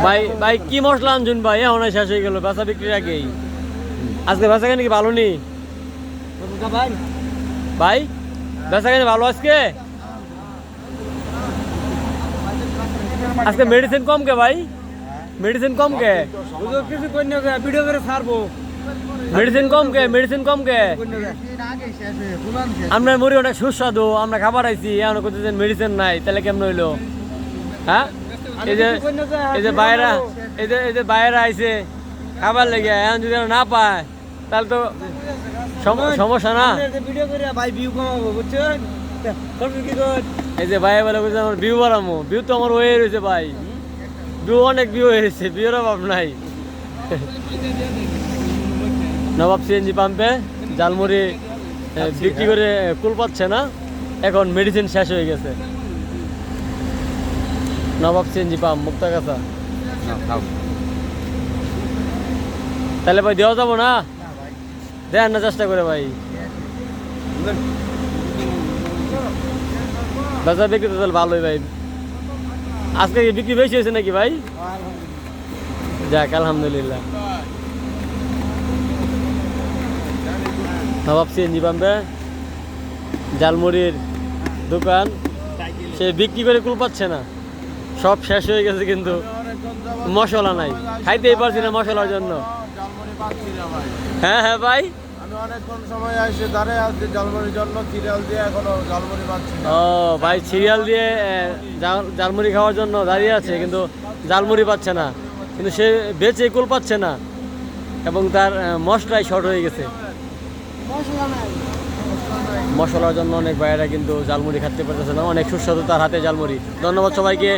ভাই ভাই কি মশলা আনছুন ভাই এখন শেষ হয়ে গেল বেচা বিক্রির আগেই আজকে বেচা কেন কি ভালো নি ভাই বেচা কেন ভালো আজকে আজকে মেডিসিন কম কে ভাই মেডিসিন কম কে কিছু কইন ভিডিও করে ছাড়বো মেডিসিন কম কে আমরা মুড়ি অনেক সুস্বাদু আমরা খাবার আইছি এখন করতেছেন মেডিসিন নাই তাহলে কেমন হইলো হ্যাঁ এই যে বাইরে আইছে খাবার লেগে এখন যদি না পায় তাহলে তো সমস্যা না ভিডিও করে ভাই ভিউ কমাবো বুঝছেন এই যে ভাই বলে বলছে আমার ভিউ বাড়ামো ভিউ তো আমার হয়ে রয়েছে ভাই অনেক ভিউ হয়ে গেছে ভিউর অভাব নাই নবাব সিএনজি পাম্পে জালমুড়ি বিক্রি করে কুল পাচ্ছে না এখন মেডিসিন শেষ হয়ে গেছে নবাব সিএনজি পাম্প মুক্তাগাছা তাহলে ভাই দেওয়া যাবো না দেন না চেষ্টা করে ভাই বেচা বিক্রি তো তাহলে ভালোই ভাই আজকে কি বিক্রি বেশি হয়েছে নাকি ভাই যাক আলহামদুলিল্লাহ নবাব সিএনজি পাম্পে জালমুড়ির দোকান সে বিক্রি করে কুল পাচ্ছে না সব শেষ হয়ে গেছে কিন্তু মশলা নাই খাইতেই পারছি না মশলার জন্য হ্যাঁ ভাই আমি অনেকক্ষণ সময় এসে দাঁড়িয়ে আছি জালমুড়ির জন্য সিরিয়াল দিয়ে এখনো জালমুড়ি পাচ্ছি না ও ভাই সিরিয়াল দিয়ে জালমুড়ি খাওয়ার জন্য দাঁড়িয়ে আছে কিন্তু জালমুড়ি পাচ্ছে না কিন্তু সে বেচে কুল পাচ্ছে না এবং তার মশলাই শর্ট হয়ে গেছে মশলার জন্য অনেক ভাইয়েরা কিন্তু জালমুড়ি খাতে পারতেছে না অনেক সুস্বাদু তার হাতে জালমুড়ি ধন্যবাদ সবাইকে